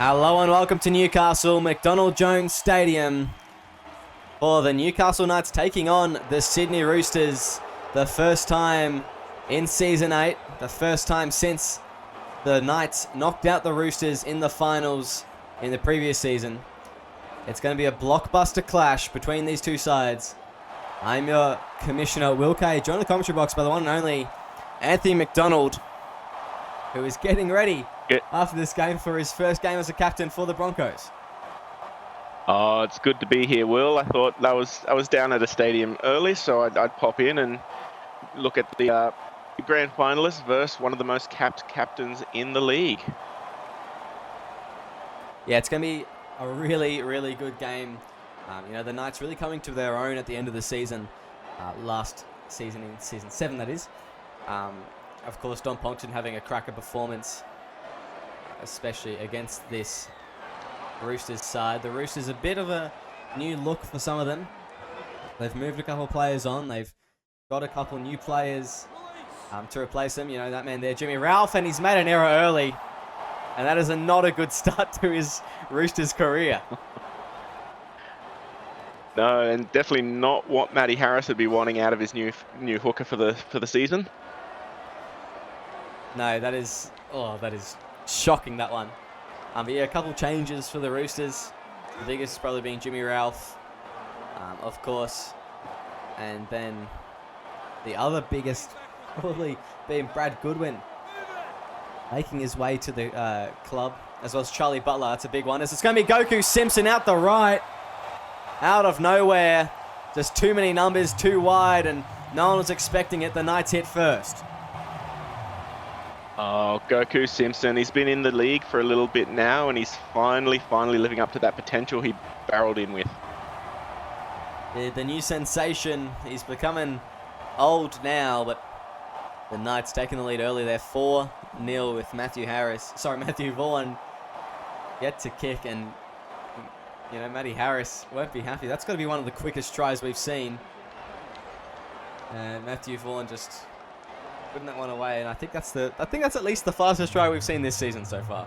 Hello and welcome to Newcastle McDonald Jones Stadium for the Newcastle Knights taking on the Sydney Roosters. The first time in Season 8, the first time since the Knights knocked out the Roosters in the finals in the previous season. It's going to be a blockbuster clash between these two sides. I'm your Commissioner, Will Kay, joined the commentary box by the one and only Anthony McDonald, who is getting ready after this game for his first game as a captain for the Broncos. Oh, it's good to be here, Will. I thought I was down at a stadium early, so I'd pop in and look at the grand finalists versus one of the most capped captains in the league. Yeah, it's going to be a really, really good game. The Knights really coming to their own at the end of the season. Last season, in Season 7, that is. Of course, Don Pongton having a cracker performance, especially against this Roosters side. The Roosters a bit of a new look for some of them. They've moved a couple of players on. They've got a couple new players to replace them. You know, that man there, Jimmy Ralph, and he's made an error early. And that is not a good start to his Roosters career. No, and definitely not what Matty Harris would be wanting out of his new hooker for the season. No, that is shocking, that one. But yeah, a couple changes for the Roosters. The biggest probably being Jimmy Ralph, of course. And then the other biggest probably being Brad Goodwin, making his way to the club, as well as Charlie Butler. That's a big one. It's going to be Goku Simpson out the right. Out of nowhere. Just too many numbers, too wide, and no one was expecting it. The Knights hit first. Oh, Goku Simpson, he's been in the league for a little bit now, and he's finally living up to that potential he barreled in with. The new sensation, he's becoming old now, but the Knights taking the lead early there, 4-0 with Matthew Vaughan yet to kick, and Matty Harris won't be happy. That's got to be one of the quickest tries we've seen. And Matthew Vaughan just putting that one away, and I think that's at least the fastest try we've seen this season so far.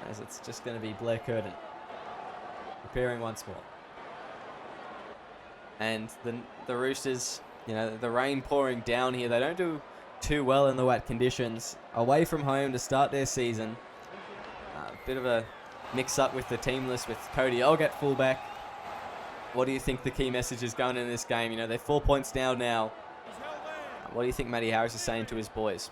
As it's just going to be Blair Curtin preparing once more. And the Roosters, the rain pouring down here, they don't do too well in the wet conditions. Away from home to start their season. Bit of a mix-up with the teamless with Cody Ogg at fullback. What do you think the key message is going in this game? They're 4 points down now. What do you think Matty Harris is saying to his boys?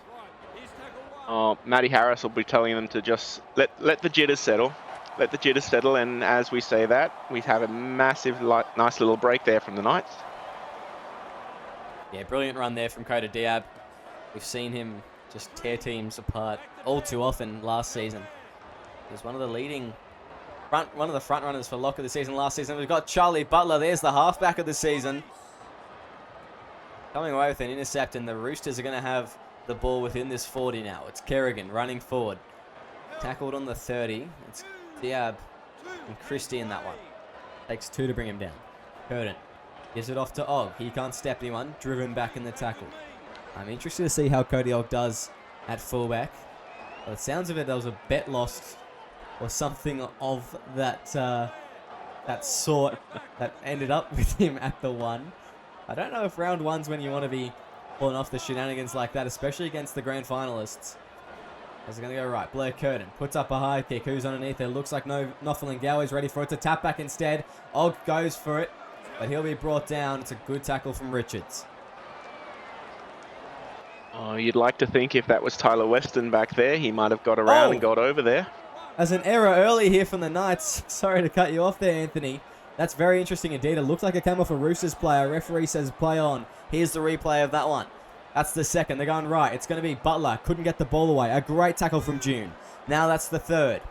Matty Harris will be telling them to just let the jitters settle. Let the jitters settle, and as we say that, we have a massive, nice little break there from the Knights. Yeah, brilliant run there from Coda Diab. We've seen him just tear teams apart all too often last season. He was one of the front runners for lock of the season last season. We've got Charlie Butler. There's the halfback of the season. Coming away with an intercept, and the Roosters are going to have the ball within this 40 now. It's Kerrigan running forward. Tackled on the 30. It's Diab and Christie in that one. Takes 2 to bring him down. Curtin gives it off to Ogg. He can't step anyone. Driven back in the tackle. I'm interested to see how Cody Ogg does at fullback. By the sounds of it, there was a bet lost or something of that sort that ended up with him at the 1. I don't know if round 1's when you want to be pulling off the shenanigans like that, especially against the grand finalists. As they're going to go right. Blair Curtin puts up a high kick. Who's underneath? It looks like Nofalingawa is ready for it to tap back instead. Ogg goes for it, but he'll be brought down. It's a good tackle from Richards. Oh, you'd like to think if that was Tyler Weston back there, he might have got around and got over there. As an error early here from the Knights. Sorry to cut you off there, Anthony. That's very interesting indeed. It looked like it came off a Roosters player. Referee says play on. Here's the replay of that one. That's the second. They're going right. It's going to be Butler. Couldn't get the ball away. A great tackle from June. Now that's the third.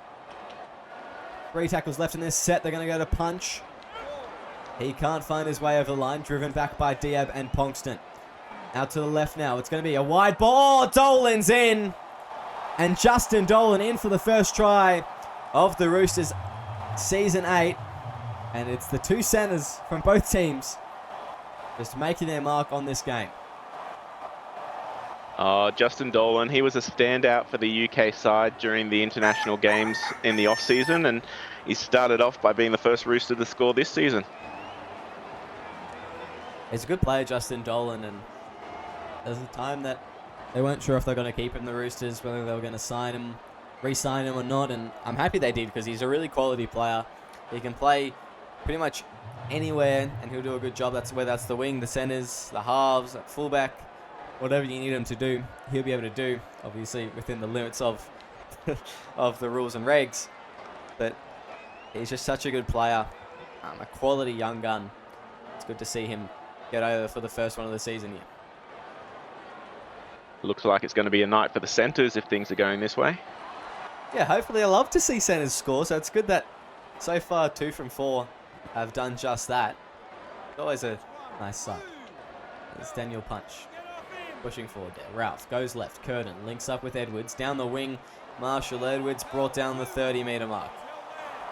3 tackles left in this set. They're going to go to punch. He can't find his way over the line. Driven back by Diab and Pongton. Out to the left now. It's going to be a wide ball. Oh, Dolan's in. And Justin Dolan in for the first try of the Roosters Season 8. And it's the 2 centers from both teams just making their mark on this game. Justin Dolan, he was a standout for the UK side during the international games in the off-season, and he started off by being the first Rooster to score this season. He's a good player, Justin Dolan, and there's a time that they weren't sure if they're going to keep him, the Roosters, whether they were going to sign him, re-sign him or not, and I'm happy they did because he's a really quality player. He can play pretty much anywhere, and he'll do a good job. Whether that's the wing, the centres, the halves, fullback, whatever you need him to do, he'll be able to do, obviously within the limits of of the rules and regs. But he's just such a good player, a quality young gun. It's good to see him get over for the first one of the season here. Looks like it's going to be a night for the centres if things are going this way. Yeah, hopefully I love to see centres score, so it's good that so far 2 from 4 have done just that. It's always a nice sight. There's Daniel Punch pushing forward there. Ralph goes left. Curtin links up with Edwards. Down the wing, Marshall Edwards brought down the 30-metre mark.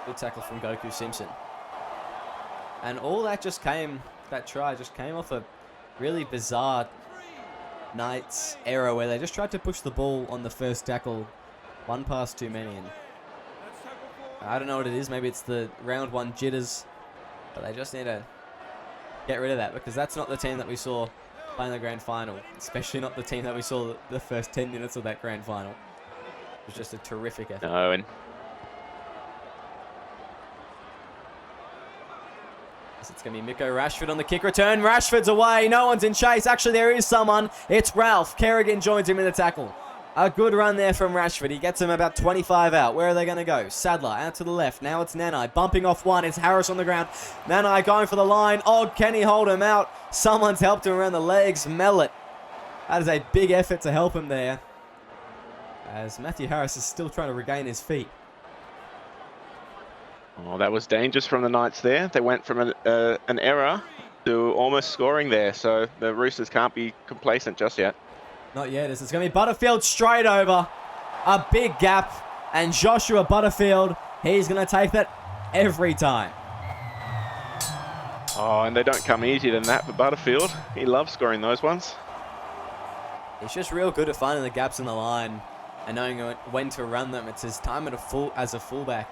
Good tackle from Goku Simpson. And all that that try just came off a really bizarre Knights error where they just tried to push the ball on the first tackle. One pass too many. And I don't know what it is. Maybe it's the round 1 jitters. But they just need to get rid of that because that's not the team that we saw playing the grand final. Especially not the team that we saw the first 10 minutes of that grand final. It was just a terrific effort. No, and It's going to be Miko Rashford on the kick return. Rashford's away. No one's in chase. Actually, there is someone. It's Ralph. Kerrigan joins him in the tackle. A good run there from Rashford. He gets him about 25 out. Where are they going to go? Sadler out to the left. Now it's Nanai bumping off one. It's Harris on the ground. Nanai going for the line. Oh, can he hold him out? Someone's helped him around the legs. Mellett. That is a big effort to help him there. As Matthew Harris is still trying to regain his feet. oh, that was dangerous from the Knights there. They went from an error to almost scoring there, so the Roosters can't be complacent just yet. Not yet. This is going to be Butterfield straight over. A big gap. And Joshua Butterfield, he's going to take that every time. Oh, and they don't come easier than that for Butterfield. He loves scoring those ones. He's just real good at finding the gaps in the line and knowing when to run them. It's his time as a fullback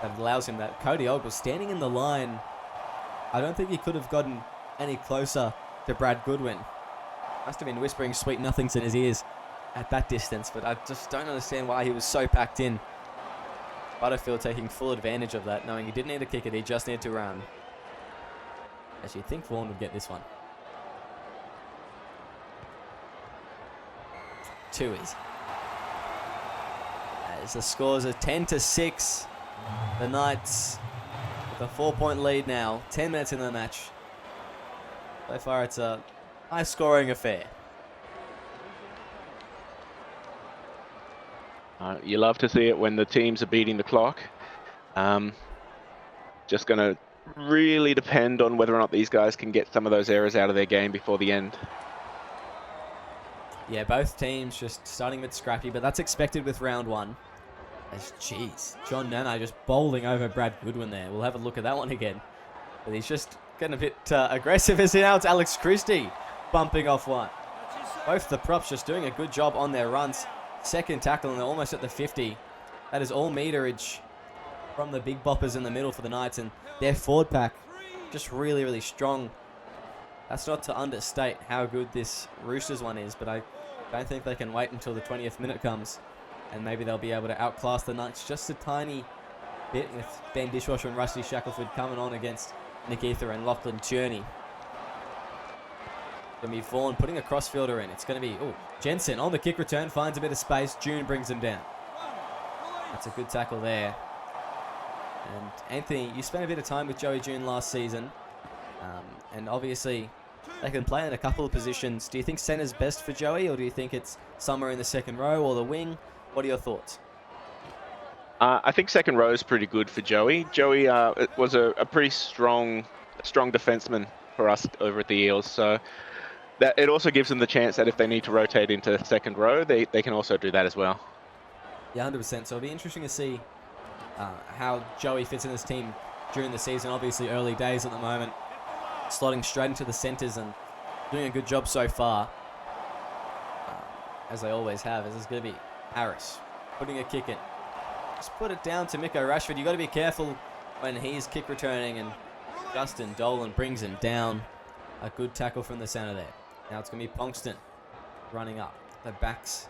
that allows him that. Cody Ogg was standing in the line. I don't think he could have gotten any closer to Brad Goodwin. Must have been whispering sweet nothings in his ears at that distance, but I just don't understand why he was so packed in. Butterfield taking full advantage of that, knowing he didn't need to kick it, he just needed to run. As you'd think Vaughan would get this one. Too easy. As the scores are 10-6. The Knights with a 4-point lead now. 10 minutes into the match. So far it's a high scoring affair. You love to see it when the teams are beating the clock. Just going to really depend on whether or not these guys can get some of those errors out of their game before the end. Yeah, both teams just starting a bit scrappy, but that's expected with round 1. Jeez, John Nanai just bowling over Brad Goodwin there. We'll have a look at that one again. But he's just getting a bit aggressive as now it's Alex Christie bumping off one. Both the props just doing a good job on their runs. Second tackle and they're almost at the 50. That is all meterage from the big boppers in the middle for the Knights, and their forward pack just really, really strong. That's not to understate how good this Roosters one is, but I don't think they can wait until the 20th minute comes, and maybe they'll be able to outclass the Knights just a tiny bit with Ben Dishwasher and Rusty Shackelford coming on against Nick Ether and Lachlan Tierney. Going to be Vaughan putting a crossfielder in. It's going to be Jensen on the kick return, finds a bit of space. June brings him down. That's a good tackle there. And Anthony, you spent a bit of time with Joey June last season, and obviously they can play in a couple of positions. Do you think centre's best for Joey, or do you think it's somewhere in the second row or the wing? What are your thoughts? I think second row is pretty good for Joey. Joey was a pretty strong defenseman for us over at the Eels, so that it also gives them the chance that if they need to rotate into second row, they can also do that as well. Yeah, 100%. So it'll be interesting to see how Joey fits in this team during the season. Obviously early days at the moment, slotting straight into the centres and doing a good job so far. as they always have. This is going to be Harris putting a kick in. Just put it down to Miko Rashford. You've got to be careful when he's kick returning, and Justin Dolan brings him down. A good tackle from the centre there. Now it's going to be Ponkston running up. The backs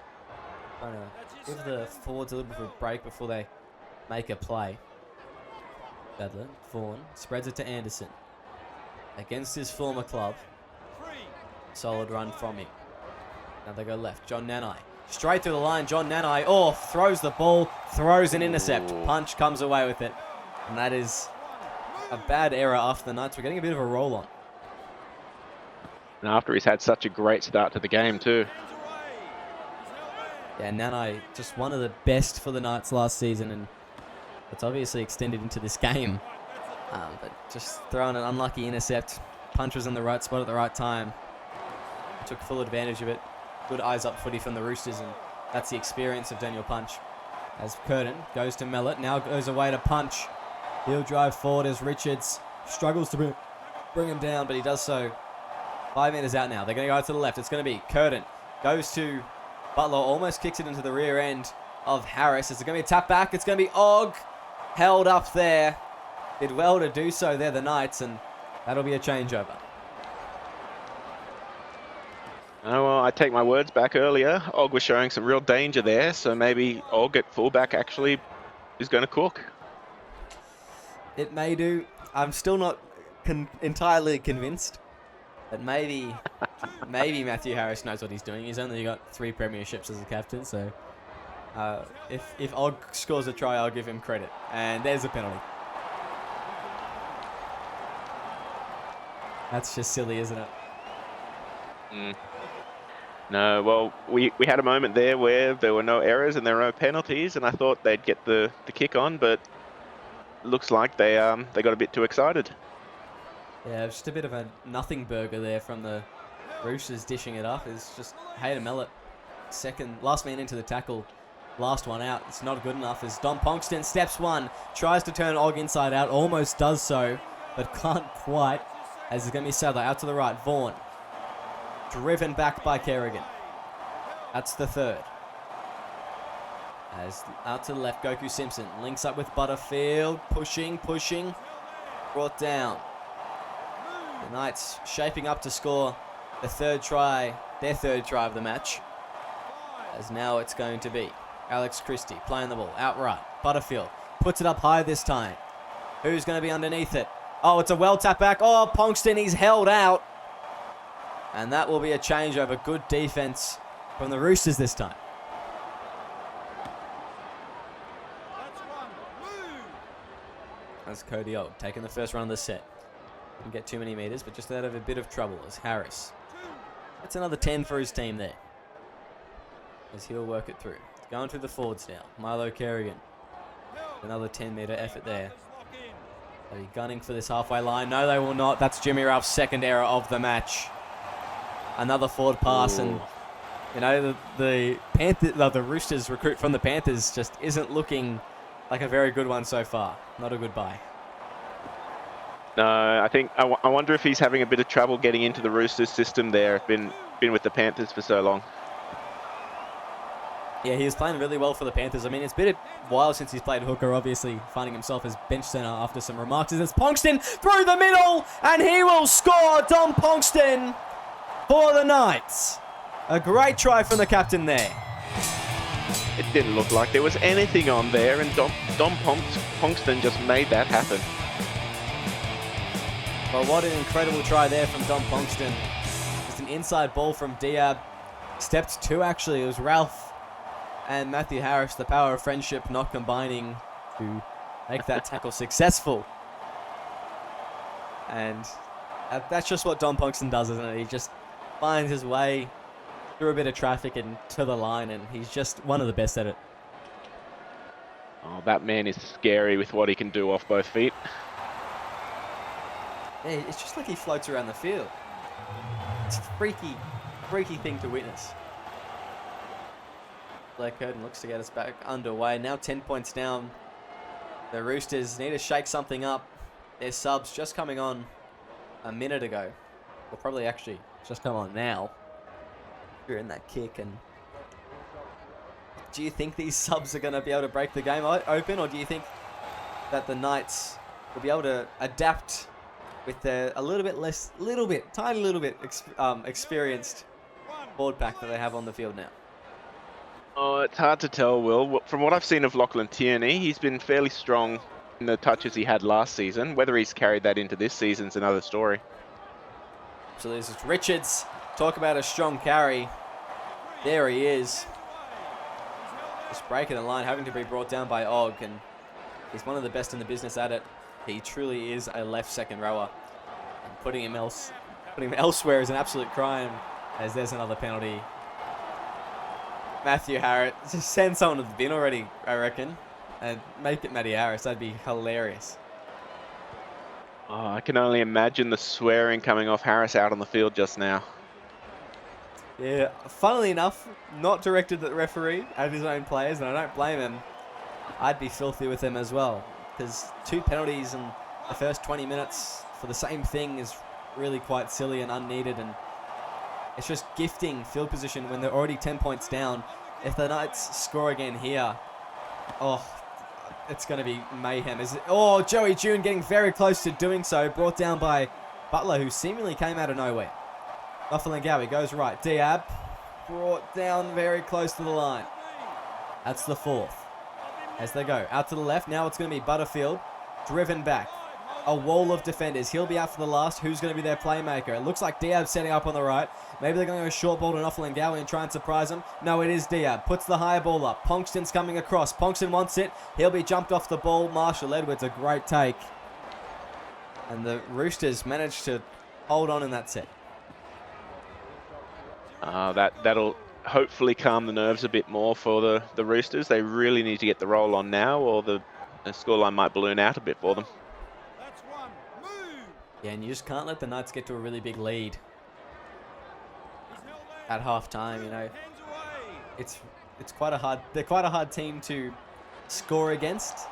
trying to give the forwards a little bit of a break before they make a play. Badler, Vaughan, spreads it to Anderson. Against his former club. Solid run from him. Now they go left. John Nanai. Straight through the line. John Nanai off. Throws the ball. Throws an intercept. Punch comes away with it. And that is a bad error after the Knights were getting a bit of a roll on. And after he's had such a great start to the game too. Yeah, Nanai, just one of the best for the Knights last season, and it's obviously extended into this game. But just throwing an unlucky intercept. Punch was in the right spot at the right time. Took full advantage of it. Good eyes up footy from the Roosters, and that's the experience of Daniel Punch. As Curtin goes to Mellett, now goes away to Punch. He'll drive forward as Richards struggles to bring him down, but he does so 5 meters out now. They're going to go to the left. It's going to be Curtin. Goes to Butler, almost kicks it into the rear end of Harris. It's going to be a tap back. It's going to be Og. Held up there. Did well to do so there, the Knights, and that'll be a changeover. Oh, well, I take my words back earlier. Og was showing some real danger there, so maybe Og at fullback actually is going to cook. It may do. I'm still not entirely convinced. But maybe Matthew Harris knows what he's doing. He's only got 3 premierships as a captain, so if Og scores a try, I'll give him credit. And there's a penalty. That's just silly, isn't it? No, well, we had a moment there where there were no errors and there were no penalties, and I thought they'd get the kick on, but looks like they got a bit too excited. Yeah, just a bit of a nothing burger there from the Roosters dishing it up. It's just Hayden Mellett, last man into the tackle, last one out. It's not good enough as Dom Ponkston steps one, tries to turn Og inside out, almost does so, but can't quite, as it's going to be Sadler out to the right. Vaughan, driven back by Kerrigan. That's the third. As out to the left, Goku Simpson links up with Butterfield, pushing, brought down. The Knights shaping up to score their third try of the match. As now it's going to be Alex Christie playing the ball outright. Butterfield puts it up high this time. Who's going to be underneath it? Oh, it's a well tap back. Oh, Ponkston, he's held out. And that will be a changeover. Good defense from the Roosters this time. That's Cody Og taking the first run of the set. Didn't get too many meters, but just out of a bit of trouble as Harris. That's another 10 for his team there. As he'll work it through. Going through the forwards now. Milo Kerrigan. Another 10-meter effort there. Are they gunning for this halfway line? No, they will not. That's Jimmy Ralph's second error of the match. Another forward pass. Ooh. And you know, the Roosters recruit from the Panthers just isn't looking like a very good one so far. Not a good buy. No, I wonder if he's having a bit of trouble getting into the Roosters system there. Been with the Panthers for so long. Yeah, he was playing really well for the Panthers. I mean, it's been a while since he's played hooker, obviously finding himself as bench centre after some remarks. It's Ponkston through the middle, and he will score. Dom Ponkston for the Knights. A great try from the captain there. It didn't look like there was anything on there, and Dom Ponkston just made that happen. Well, what an incredible try there from Dom Ponkston. Just an inside ball from Diab. Stepped 2, actually. It was Ralph and Matthew Harris, the power of friendship not combining to make that tackle successful. And that's just what Dom Ponkston does, isn't it? He just finds his way through a bit of traffic and to the line, and he's just one of the best at it. Oh, that man is scary with what he can do off both feet. Yeah, it's just like he floats around the field. It's a freaky thing to witness. Blair Curtin looks to get us back underway. Now 10 points down. The Roosters need to shake something up. Their subs just coming on a minute ago. Well, probably actually just come on now. You're in that kick, and do you think these subs are going to be able to break the game open, or do you think that the Knights will be able to adapt with their tiny little bit experienced forward pack that they have on the field now? Oh, it's hard to tell, Will. From what I've seen of Lachlan Tierney, he's been fairly strong in the touches he had last season. Whether he's carried that into this season's another story. So there's Richards. Talk about a strong carry. There he is. Just breaking the line, having to be brought down by Og, and he's one of the best in the business at it. He truly is a left second rower. And putting him elsewhere is an absolute crime, as there's another penalty. Matthew Harris, just send someone to the bin already, I reckon, and make it Matty Harris. That'd be hilarious. Oh, I can only imagine the swearing coming off Harris out on the field just now. Yeah, funnily enough, not directed at the referee, at his own players, and I don't blame him. I'd be filthy with him as well, because 2 penalties in the first 20 minutes for the same thing is really quite silly and unneeded, and it's just gifting field position when they're already 10 points down. If the Knights score again here, oh, it's going to be mayhem. Oh, Joey June getting very close to doing so, brought down by Butler, who seemingly came out of nowhere. Noffalingawi goes right. Diab brought down very close to the line. That's the 4th. As they go out to the left, now it's going to be Butterfield driven back. A wall of defenders. He'll be out for the last. Who's going to be their playmaker? It looks like Diab setting up on the right. Maybe they're going to go short ball to Noffalingawi and try and surprise him. No, it is Diab. Puts the higher ball up. Ponkston's coming across. Ponkston wants it. He'll be jumped off the ball. Marshall Edwards, a great take. And the Roosters managed to hold on in that set. That'll hopefully calm the nerves a bit more for the Roosters. They really need to get the roll on now, or the scoreline might balloon out a bit for them. Yeah, and you just can't let the Knights get to a really big lead at half-time, you know. It's quite a hard team to score against.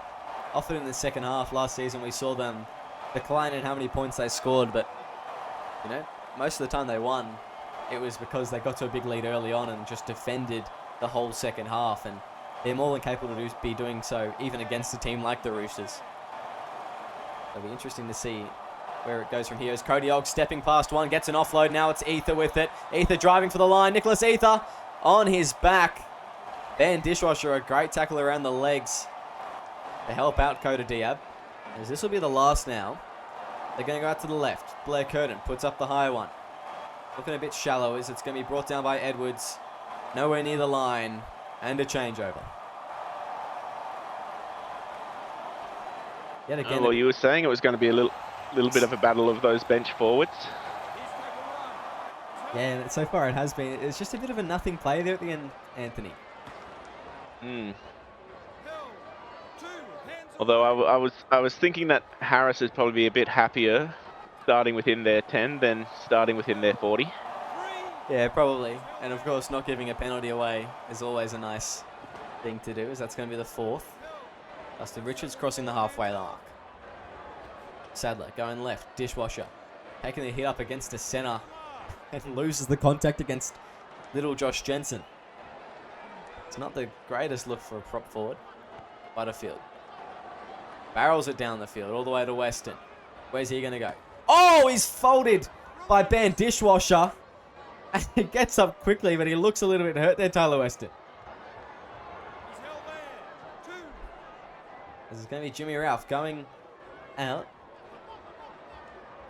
Often in the second half last season we saw them decline in how many points they scored, but you know, most of the time they won, it was because they got to a big lead early on and just defended the whole second half, and they're more than capable to be doing so even against a team like the Roosters. It'll be interesting to see where it goes from here. As Cody Ogg stepping past one, gets an offload. Now it's Ether with it. Ether driving for the line. Nicholas Ether on his back. Ben Dishwasher, a great tackle around the legs to help out Coda Diab. As this will be the last now. They're going to go out to the left. Blair Curtin puts up the high one. Looking a bit shallow as it's going to be brought down by Edwards. Nowhere near the line. And a changeover. Yet again. Well, you were saying it was going to be a little bit of a battle of those bench forwards. Yeah, so far it has been. It's just a bit of a nothing play there at the end, Anthony. Although I was thinking that Harris is probably a bit happier starting within their 10 than starting within their 40. Yeah, probably. And of course, not giving a penalty away is always a nice thing to do, as that's going to be the 4th. Dustin Richards crossing the halfway mark. Sadler going left. Dishwasher taking the hit up against the centre and loses the contact against little Josh Jensen. It's not the greatest look for a prop forward. Butterfield barrels it down the field all the way to Weston. Where's he going to go? Oh, he's folded by Ben Dishwasher. And he gets up quickly, but he looks a little bit hurt there, Tyler Weston. This is going to be Jimmy Ralph going out.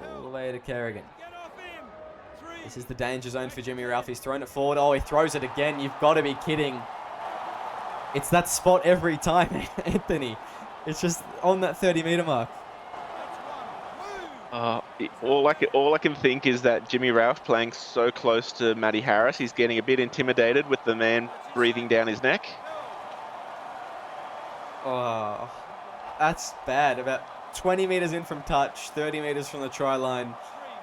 All the way to Kerrigan. This is the danger zone for Jimmy Ralph. He's thrown it forward. Oh, he throws it again. You've got to be kidding. It's that spot every time, Anthony. It's just on that 30-meter mark. All I can think is that Jimmy Ralph playing so close to Matty Harris, he's getting a bit intimidated with the man breathing down his neck. Oh, that's bad. About 20 meters in from touch, 30 meters from the try line.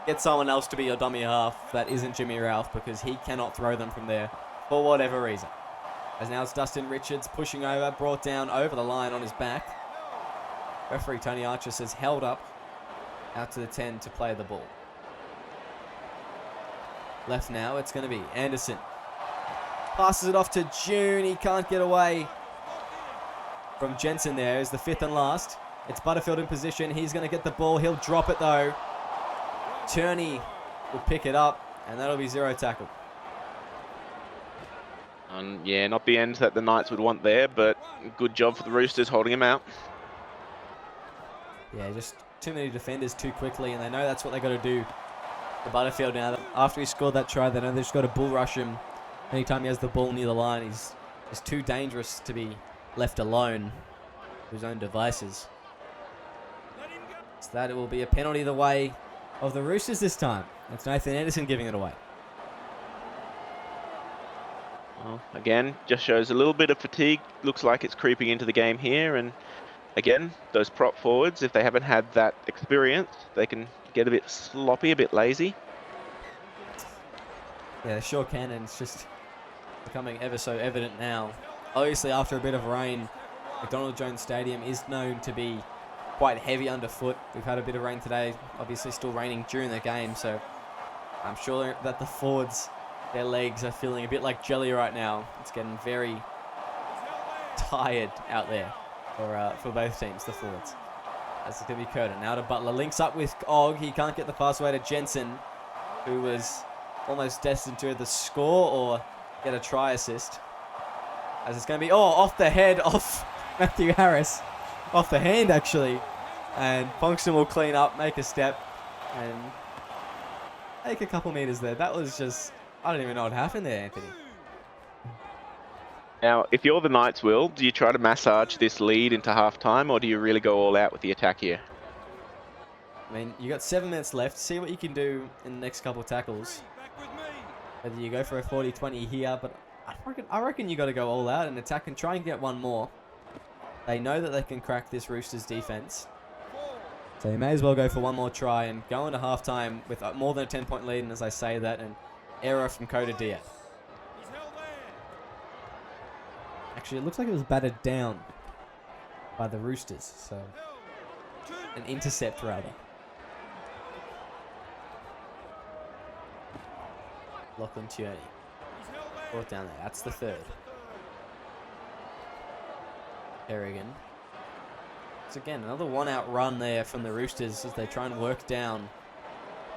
Get someone else to be your dummy half that isn't Jimmy Ralph, because he cannot throw them from there for whatever reason. As now it's Dustin Richards pushing over, brought down over the line on his back. Referee Tony Archer says held up out to the 10 to play the ball. Left now, it's going to be Anderson. Passes it off to June. He can't get away from Jensen there. Is the fifth and last. It's Butterfield in position. He's going to get the ball. He'll drop it though. Turney will pick it up, and that'll be 0 tackle. Yeah, not the end that the Knights would want there, but good job for the Roosters holding him out. Yeah, just too many defenders too quickly, and they know that's what they got to do. The Butterfield now, after he scored that try, they know they've just got to bull rush him. Anytime he has the ball near the line, he's just too dangerous to be left alone to his own devices. So that it will be a penalty the way of the Roosters this time. That's Nathan Anderson giving it away. Well, again, just shows a little bit of fatigue. Looks like it's creeping into the game here. And again, those prop forwards, if they haven't had that experience, they can get a bit sloppy, a bit lazy. Yeah, they sure can, and it's just becoming ever so evident now. Obviously, after a bit of rain, McDonald Jones Stadium is known to be quite heavy underfoot. We've had a bit of rain today, obviously still raining during the game, so I'm sure that the forwards, their legs are feeling a bit like jelly right now. It's getting very tired out there for both teams, the forwards. That's going to be Curtin. Now to Butler. Links up with Og. He can't get the pass away to Jensen, who was almost destined to either score or get a try assist. As it's going to be, off the head of Matthew Harris. Off the hand, actually. And Ponkston will clean up, make a step, and take a couple meters there. That was just, I don't even know what happened there, Anthony. Now, if you're the Knights, Will, do you try to massage this lead into halftime, or do you really go all out with the attack here? I mean, you got 7 minutes left. See what you can do in the next couple of tackles. Whether you go for a 40-20 here, but I reckon you got to go all out and attack and try and get one more. They know that they can crack this Roosters defense. So you may as well go for one more try and go into halftime with more than a 10-point lead. And as I say that, an error from Coda Diaz. Actually, it looks like it was battered down by the Roosters. So an intercept, rather. Lachlan Tierney. Brought down there. That's the third. Kerrigan. So again, another one-out run there from the Roosters as they try and work down.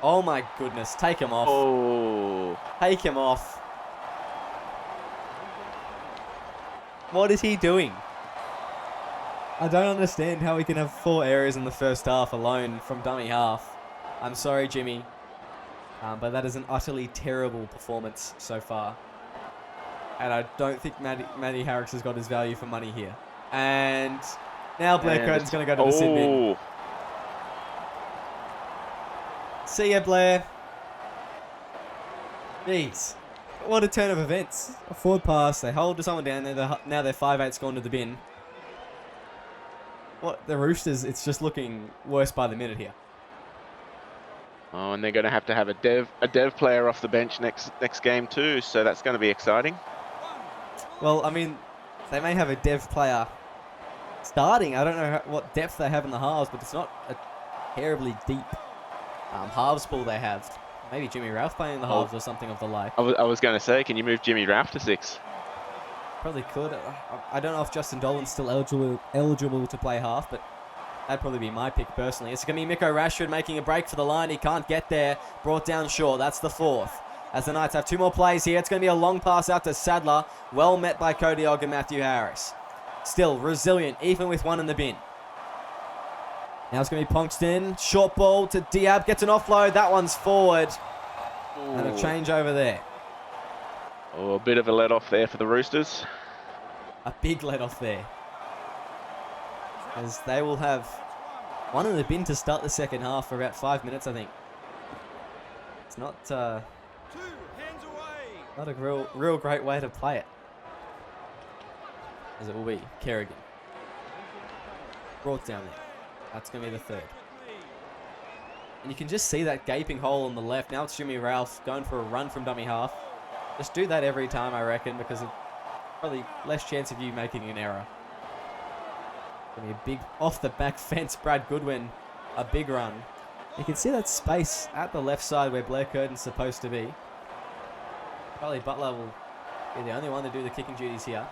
Oh my goodness. Take him off. Oh. Take him off. What is he doing? I don't understand how he can have 4 errors in the first half alone from dummy half. I'm sorry, Jimmy. But that is an utterly terrible performance so far. And I don't think Matty Harris has got his value for money here. And now Blair Curtin's going to go to the sin bin. See ya, Blair. Jeez. What a turn of events. A forward pass. They hold to someone down. Now they're 5'8's gone to the bin. What? The Roosters, it's just looking worse by the minute here. Oh, and they're going to have a dev player off the bench next game too, so that's going to be exciting. Well, I mean, they may have a dev player starting. I don't know what depth they have in the halves, but it's not a terribly deep halves pool they have. Maybe Jimmy Ralph playing in the halves or something of the like. I was going to say, can you move Jimmy Ralph to 6? Probably could. I don't know if Justin Dolan's still eligible to play half, but that'd probably be my pick personally. It's going to be Miko Rashford making a break for the line. He can't get there. Brought down short. That's the 4th. As the Knights have 2 more plays here. It's going to be a long pass out to Sadler. Well met by Cody Ogg and Matthew Harris. Still resilient, even with 1 in the bin. Now it's going to be Ponkston. Short ball to Diab. Gets an offload. That one's forward. Ooh. And a change over there. Oh, a bit of a let off there for the Roosters. A big let off there. As they will have 1 in the bin to start the second half for about 5 minutes, I think. It's not a real great way to play it. As it will be Kerrigan. Brought down there. That's going to be the 3rd. And you can just see that gaping hole on the left. Now it's Jimmy Ralph going for a run from dummy half. Just do that every time, I reckon, because it's probably less chance of you making an error. Going to be a big off the back fence. Brad Goodwin, a big run. You can see that space at the left side where Blair Curtin's supposed to be. Probably Butler will Be the only one to do the kicking duties here.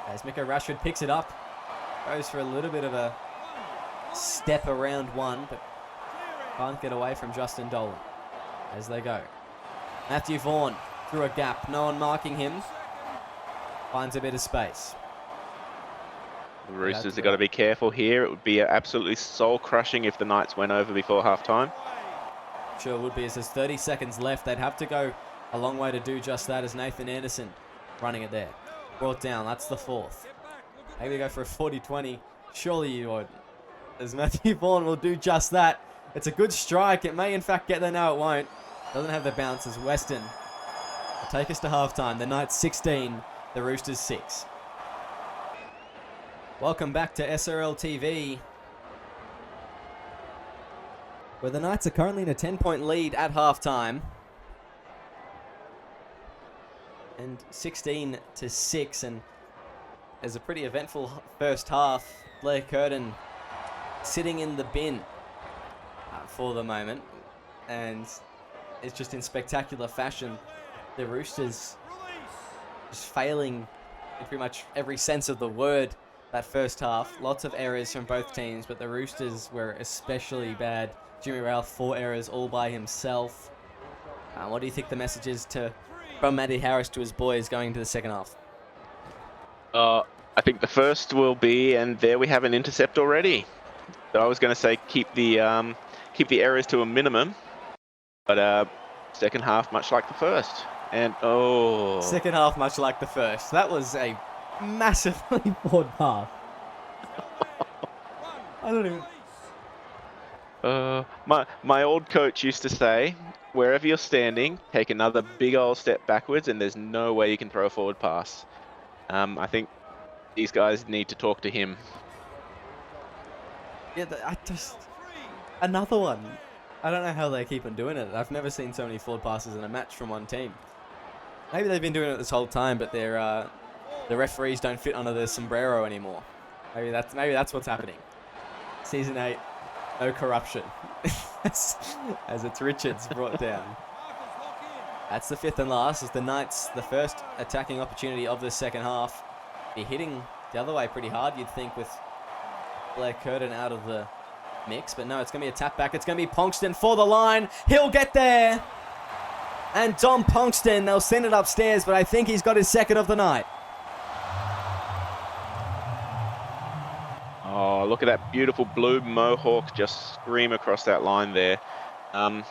As Miko Rashford picks it up. Goes for a little bit of a step around one, but can't get away from Justin Dolan. As they go. Matthew Vaughan through a gap. No one marking him. Finds a bit of space. The Roosters have got to be careful here. It would be absolutely soul-crushing if the Knights went over before half-time. Sure would be. As there's 30 seconds left, they'd have to go a long way to do just that, as Nathan Anderson running it there. Brought down. That's the fourth. Maybe go for a 40-20. Surely you would. As Matthew Vaughan will do just that. It's a good strike. It may, in fact, get there. No, it won't. Doesn't have the bounce as Weston will take us to halftime. The Knights 16, the Roosters 6. Welcome back to SRL TV, where the Knights are currently in a 10-point lead at halftime. And 16-6, and there's a pretty eventful first half. Blair Curtin sitting in the bin for the moment, and it's just in spectacular fashion. The Roosters just failing in pretty much every sense of the word that first half. Lots of errors from both teams, but the Roosters were especially bad. Jimmy Ralph, 4 errors all by himself. What do you think the message is from Matty Harris to his boys going into the second half? I think the first will be, and there we have an intercept already. So I was going to say keep the errors to a minimum, but second half much like the first. And second half much like the first. That was a massively poor pass. I don't even. My old coach used to say, wherever you're standing, take another big old step backwards, and there's no way you can throw a forward pass. I think these guys need to talk to him. Yeah, another one. I don't know how they keep on doing it. I've never seen so many forward passes in a match from one team. Maybe they've been doing it this whole time, but the referees don't fit under their sombrero anymore. Maybe that's what's happening. Season 8, no corruption. as it's Richards brought down. That's the fifth and last, as the Knights, the first attacking opportunity of the second half, be hitting the other way pretty hard, you'd think, with Blair Curtin out of the mix. But no, it's going to be a tap back. It's going to be Ponkston for the line. He'll get there. And Dom Ponkston, they'll send it upstairs, but I think he's got his second of the night. Oh, look at that beautiful blue mohawk just scream across that line there. I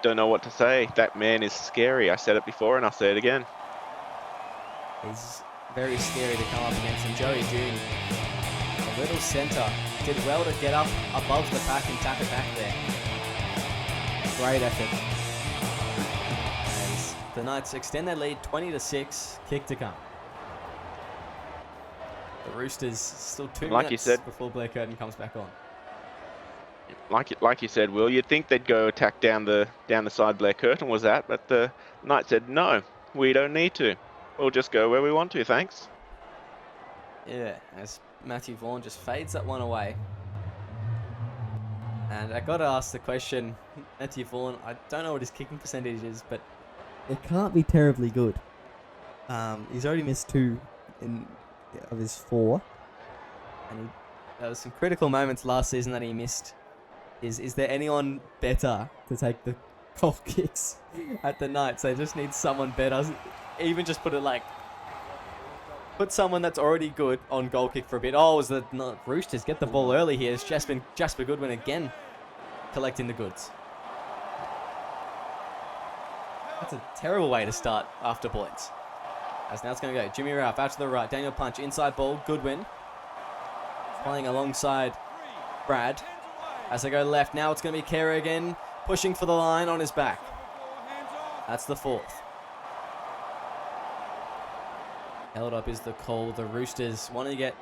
don't know what to say. That man is scary. I said it before and I'll say it again. He's very scary to come up against him. Joey June, a little centre, did well to get up above the pack and tap it back there. Great effort. As the Knights extend their lead 20-6, kick to come. The Roosters still 2 minutes before Blair Curtin comes back on. Like you said, Will, you'd think they'd go attack down the side Blair Curtin was at, but the Knights said, no, we don't need to. We'll just go where we want to, thanks. Yeah, as Matthew Vaughan just fades that one away. And I got to ask the question, Matthew Vaughan, I don't know what his kicking percentage is, but it can't be terribly good. He's already missed 2 of his 4. And there was some critical moments last season that he missed. Is there anyone better to take the goal kicks at the Knights? They just need someone better. Even just put someone that's already good on goal kick for a bit. Oh, it was the Roosters get the ball early here. It's Jasper Goodwin again collecting the goods. That's a terrible way to start after points. As now it's going to go. Jimmy Ralph out to the right. Daniel Punch inside ball. Goodwin playing alongside Brad. As they go left, now it's going to be Kera again, pushing for the line on his back. That's the 4th. Held up is the call. The Roosters want to get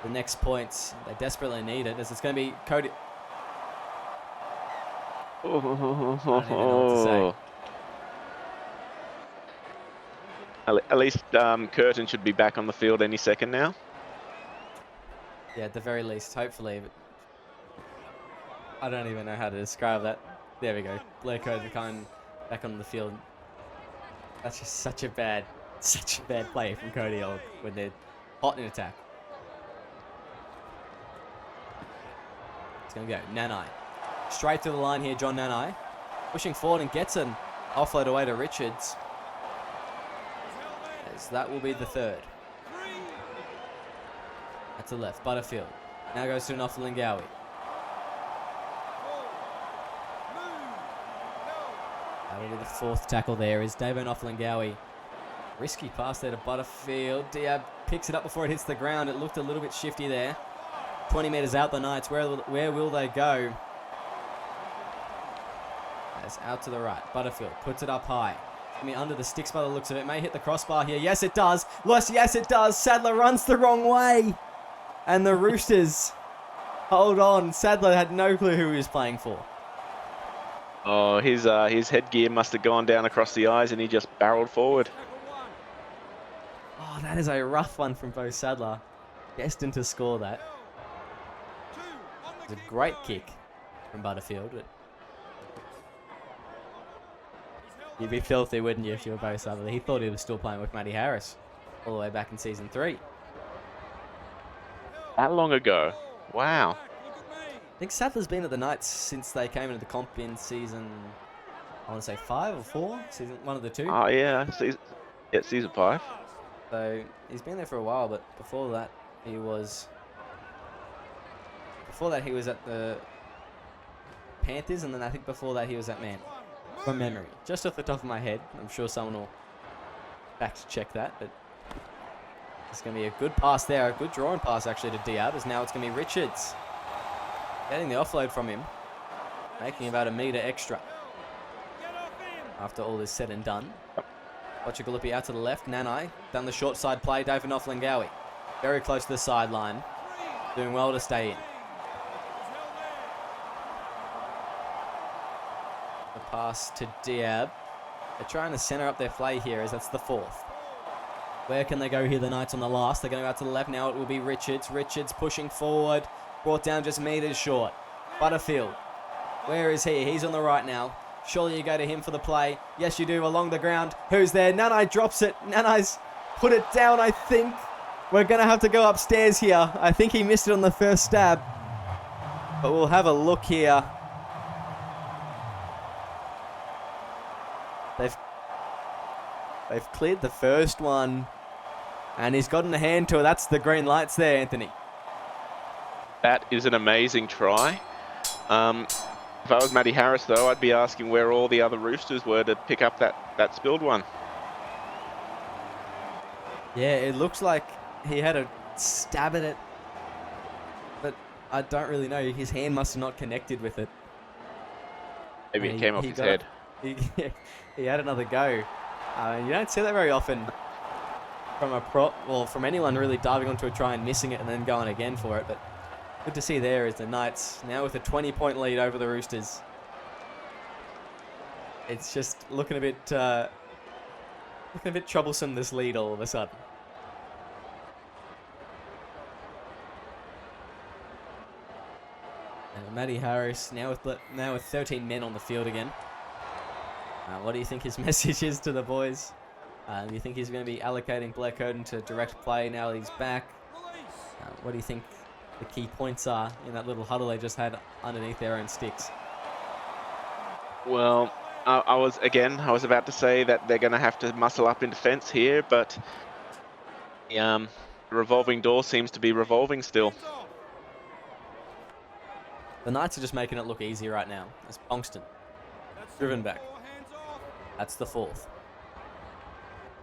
the next points. They desperately need it, as it's going to be Cody. I don't even know what to say. At least Curtin should be back on the field any second now. Yeah, at the very least, hopefully. But I don't even know how to describe that. There we go. Blair Curtin coming back on the field. That's just such a bad play from Cody Old when they're hot in attack. It's going to go. Nanai. Straight through the line here, John Nanai. Pushing forward and gets an offload away to Richards. As that will be the third. That's the left. Butterfield. Now goes to an off Lingawi. That'll be the fourth tackle there is Davo Nofalingawi. Risky pass there to Butterfield. Diab picks it up before it hits the ground. It looked a little bit shifty there. 20 metres out the Knights. Where will they go? That's out to the right. Butterfield puts it up high. I mean, under the sticks by the looks of it. May hit the crossbar here. Yes, it does. Yes, it does. Sadler runs the wrong way. And the Roosters hold on. Sadler had no clue who he was playing for. Oh, his headgear must have gone down across the eyes and he just barreled forward. Oh, that is a rough one from Bo Sadler. Destined to score that. It's a great kick from Butterfield. But you'd be filthy, wouldn't you, if you were Bo Sadler? He thought he was still playing with Matty Harris all the way back in season 3. That long ago. Wow. I think Sadler's been at the Knights since they came into the comp in season, I want to say 5 or 4? Season 1 of the 2? Oh, yeah. Season 5. So he's been there for a while, but before that he was at the Panthers, and then I think before that he was at Man. From memory. Just off the top of my head. I'm sure someone will fact check that, but it's going to be a good pass there. A good drawing pass actually to Diab, as now it's going to be Richards. Getting the offload from him, making about a metre extra after all is said and done. Wachigalipi out to the left. Nanai done the short side play. David Nofalingawi very close to the sideline. Doing well to stay in. The pass to Diab. They're trying to centre up their play here as that's the fourth. Where can they go here, the Knights on the last? They're going to go out to the left now. It will be Richards. Richards pushing forward. Brought down just metres short. Butterfield. Where is he? He's on the right now. Surely you go to him for the play. Yes, you do. Along the ground. Who's there? Nanai drops it. Nanai's put it down, I think. We're going to have to go upstairs here. I think he missed it on the first stab. But we'll have a look here. They've cleared the first one. And he's gotten a hand to it. That's the green lights there, Anthony. That is an amazing try. If I was Matty Harris, though, I'd be asking where all the other Roosters were to pick up that spilled one. Yeah, it looks like he had a stab at it. But I don't really know. His hand must have not connected with it. Maybe it came off his head. He had another go. You don't see that very often from a prop, or from anyone really diving onto a try and missing it and then going again for it. But good to see there is the Knights now with a 20-point lead over the Roosters. It's just looking a bit troublesome, this lead all of a sudden. And Matty Harris now with 13 men on the field again. What do you think his message is to the boys? Do you think he's going to be allocating Blair Curtin to direct play now that he's back? What do you think the key points are in that little huddle they just had underneath their own sticks? Well, I was about to say that they're going to have to muscle up in defence here, but the revolving door seems to be revolving still. The Knights are just making it look easy right now. It's Bongston driven back. That's the fourth.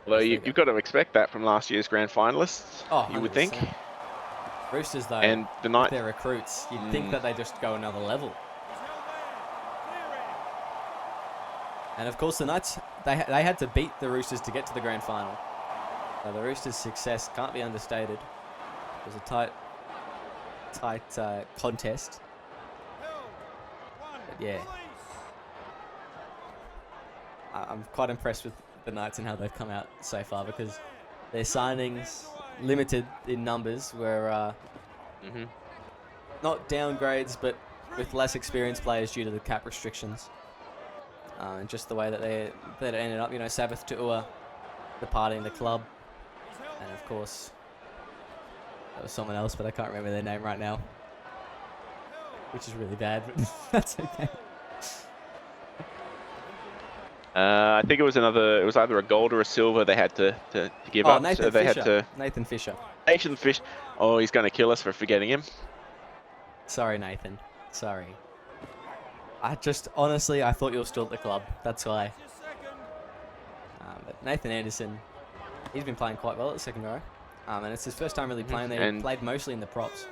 Although you've got to expect that from last year's grand finalists, you would think. Roosters, though, and the Knights, their recruits, you'd think that they just go another level. And of course, the Knights, they had to beat the Roosters to get to the grand final. So the Roosters' success can't be understated. It was a tight contest. But yeah, I'm quite impressed with the Knights and how they've come out so far, because their signings, limited in numbers, were not downgrades, but with less experienced players due to the cap restrictions. And just the way that it ended up, you know, Sabbath Tu'ua departing the club. And of course, that was someone else, but I can't remember their name right now. Which is really bad, but that's okay. I think it was either a gold or a silver they had to give up. Nathan so they Fisher. had to. Nathan Fisher. Nathan Fish. Oh, he's going to kill us for forgetting him. Sorry, Nathan. Sorry. Honestly, I thought you were still at the club. That's why. But Nathan Anderson, he's been playing quite well at the second row. And it's his first time really playing there. He played mostly in the props.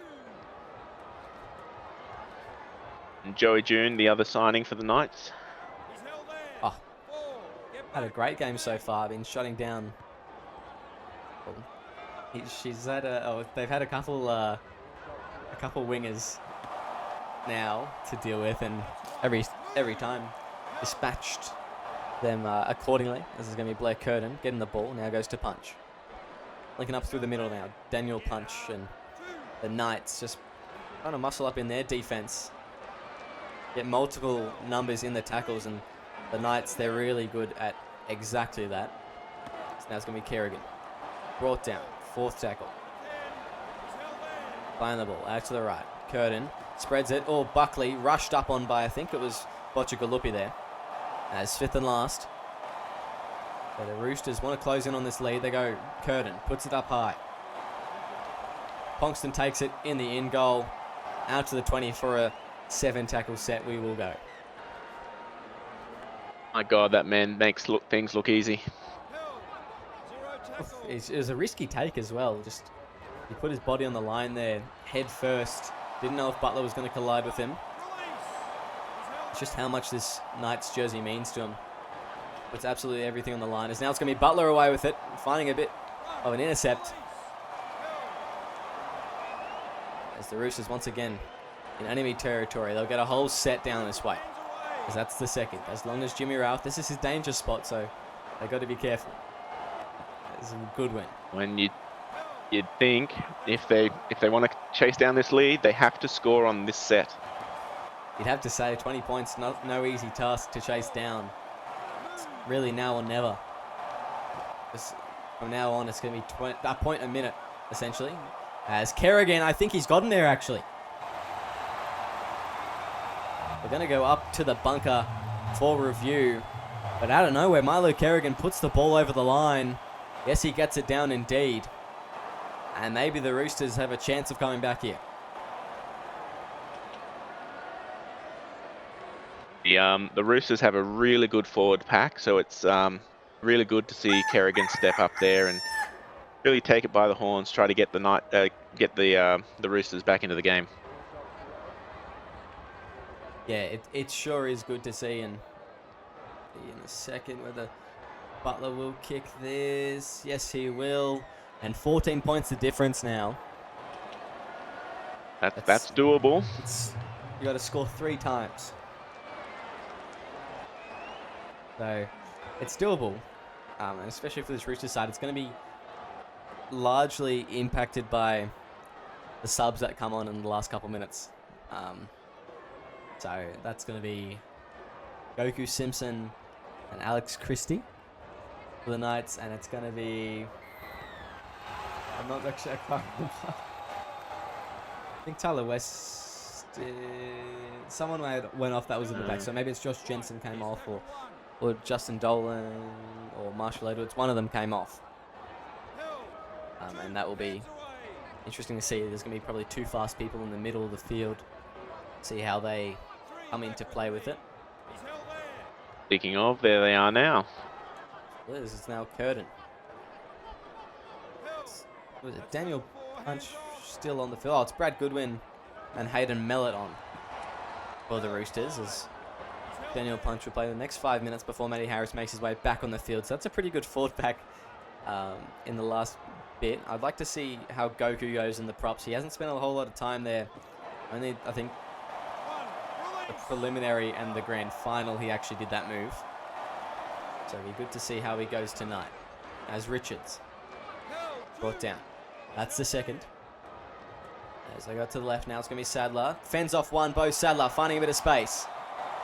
And Joey June, the other signing for the Knights. Oh, had a great game so far. Been shutting down. They've had a couple wingers now to deal with, and every time dispatched them accordingly. This is going to be Blair Curtin getting the ball. Now goes to Punch. Linking up through the middle now. Daniel Punch and the Knights just trying to muscle up in their defense. Get multiple numbers in the tackles, and the Knights, they're really good at exactly that. So now it's going to be Kerrigan. Brought down. 4th tackle. Playing the ball out to the right. Curtin spreads it. Oh, Buckley rushed up on by, I think it was Bocciagalupi there. As 5th and last. So the Roosters want to close in on this lead. They go Curtin. Puts it up high. Ponkston takes it in the in goal. Out to the 20 for a 7-tackle set. We will go. My God, that man makes things look easy. It was a risky take as well. Just he put his body on the line there, head first. Didn't know if Butler was going to collide with him. It's just how much this Knights jersey means to him. Puts absolutely everything on the line. Now it's going to be Butler away with it, finding a bit of an intercept. As the Roosters once again in enemy territory, they'll get a whole set down this way. Because that's the second. As long as Jimmy Ralph, this is his danger spot, so they've got to be careful. It's a good win. When you'd think if they want to chase down this lead, they have to score on this set. You'd have to say 20 points, no easy task to chase down. It's really now or never. From now on, it's going to be a point a minute, essentially. As Kerrigan, I think he's gotten there, actually. We're going to go up to the bunker for review. But out of nowhere, Milo Kerrigan puts the ball over the line. Yes, he gets it down indeed. And maybe the Roosters have a chance of coming back here. The Roosters have a really good forward pack, so it's really good to see Kerrigan step up there and really take it by the horns, try to get the Roosters back into the game. Yeah, it sure is good to see, and in a second whether Butler will kick this. Yes, he will. And 14 points the difference now. That's doable. You got to score 3 times. So it's doable. And especially for this Roosters side, it's going to be largely impacted by the subs that come on in the last couple minutes. So that's going to be Goku Simpson and Alex Christie for the Knights, and it's going to be... I'm not actually... I can't remember. I think Tyler West... someone went off that was in the back, so maybe it's Josh Jensen came off, or Justin Dolan, or Marshall Edwards. One of them came off. And that will be interesting to see. There's going to be probably 2 fast people in the middle of the field. See how they come into play with it. Speaking of, there they are now. This is now Curtin. Was it Daniel Punch still on the field? Oh, it's Brad Goodwin and Hayden Mellett on for the Roosters, as Daniel Punch will play the next 5 minutes before Matty Harris makes his way back on the field. So that's a pretty good forward pack in the last bit. I'd like to see how Goku goes in the props. He hasn't spent a whole lot of time there. Only, I think, the preliminary and the grand final he actually did that move. So it'll be good to see how he goes tonight. As Richards brought down. That's the second. As they go to the left now, it's going to be Sadler. Fends off one, Bo Sadler finding a bit of space.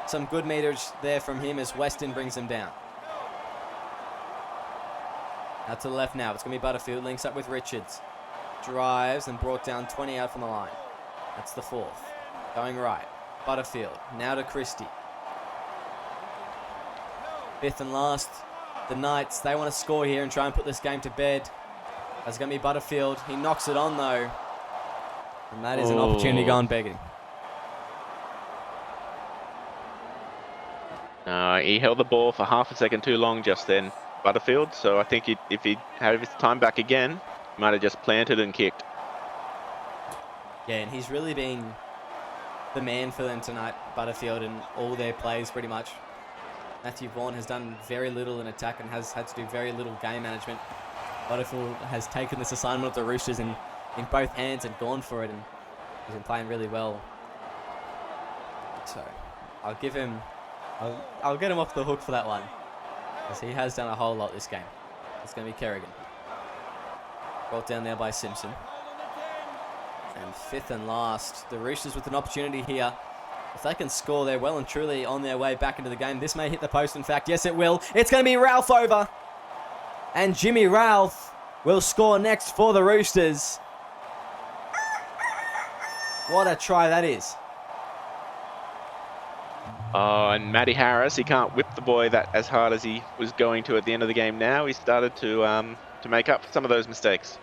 some good meters there from him as Weston brings him down. Out to the left now. It's going to be Butterfield. Links up with Richards. Drives and brought down 20 out from the line. That's the fourth. Going right. Butterfield. Now to Christie. Fifth and last. The Knights, they want to score here and try and put this game to bed. That's going to be Butterfield. He knocks it on though. And that is an opportunity gone begging. He held the ball for half a second too long just then, Butterfield. So I think if he'd had his time back again, he might have just planted and kicked. Yeah, and he's really been the man for them tonight, Butterfield, in all their plays pretty much. Matthew Vaughan has done very little in attack and has had to do very little game management. Butterfield has taken this assignment of the Roosters in both hands and gone for it, and he's been playing really well. So I'll give him, I'll get him off the hook for that one, because he has done a whole lot this game. It's going to be Kerrigan. Brought down there by Simpson. And fifth and last, the Roosters with an opportunity here. If they can score, they're well and truly on their way back into the game. This may hit the post, in fact. Yes, it will. It's going to be Ralph over. And Jimmy Ralph will score next for the Roosters. What a try that is. Oh, and Matty Harris, he can't whip the boy that as hard as he was going to at the end of the game now. He started to make up for some of those mistakes.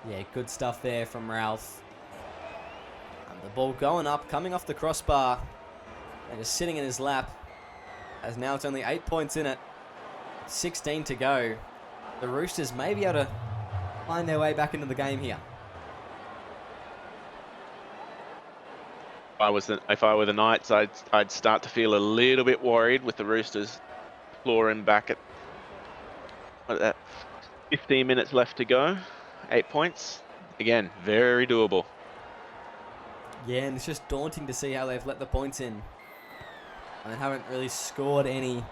Yeah, good stuff there from Ralph. And the ball going up, coming off the crossbar, and just sitting in his lap. As now it's only 8 points in it. 16 to go. The Roosters may be able to find their way back into the game here. If I were the Knights, I'd start to feel a little bit worried with the Roosters clawing back at that 15 minutes left to go. 8 points. Again, very doable. Yeah, and it's just daunting to see how they've let the points in. And they haven't really scored any.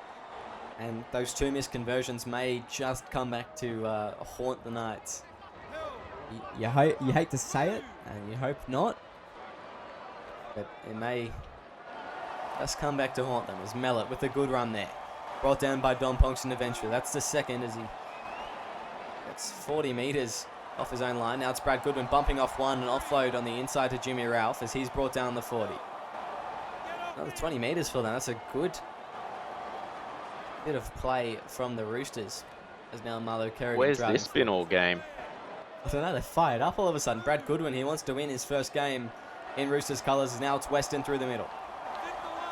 And those two missed conversions may just come back to haunt the Knights. You hate to say it, and you hope not. But it may just come back to haunt them as Mellett with a good run there. Brought down by Dom Ponkston eventually. That's the second as he gets 40 metres off his own line. Now it's Brad Goodwin bumping off one and offload on the inside to Jimmy Ralph as he's brought down the 40. Another 20 metres for them. That's a good bit of play from the Roosters. As now Marlo Kerrigan. Where's this been all game? I don't know. They're fired up all of a sudden. Brad Goodwin, he wants to win his first game in Roosters colours. Now it's Weston through the middle.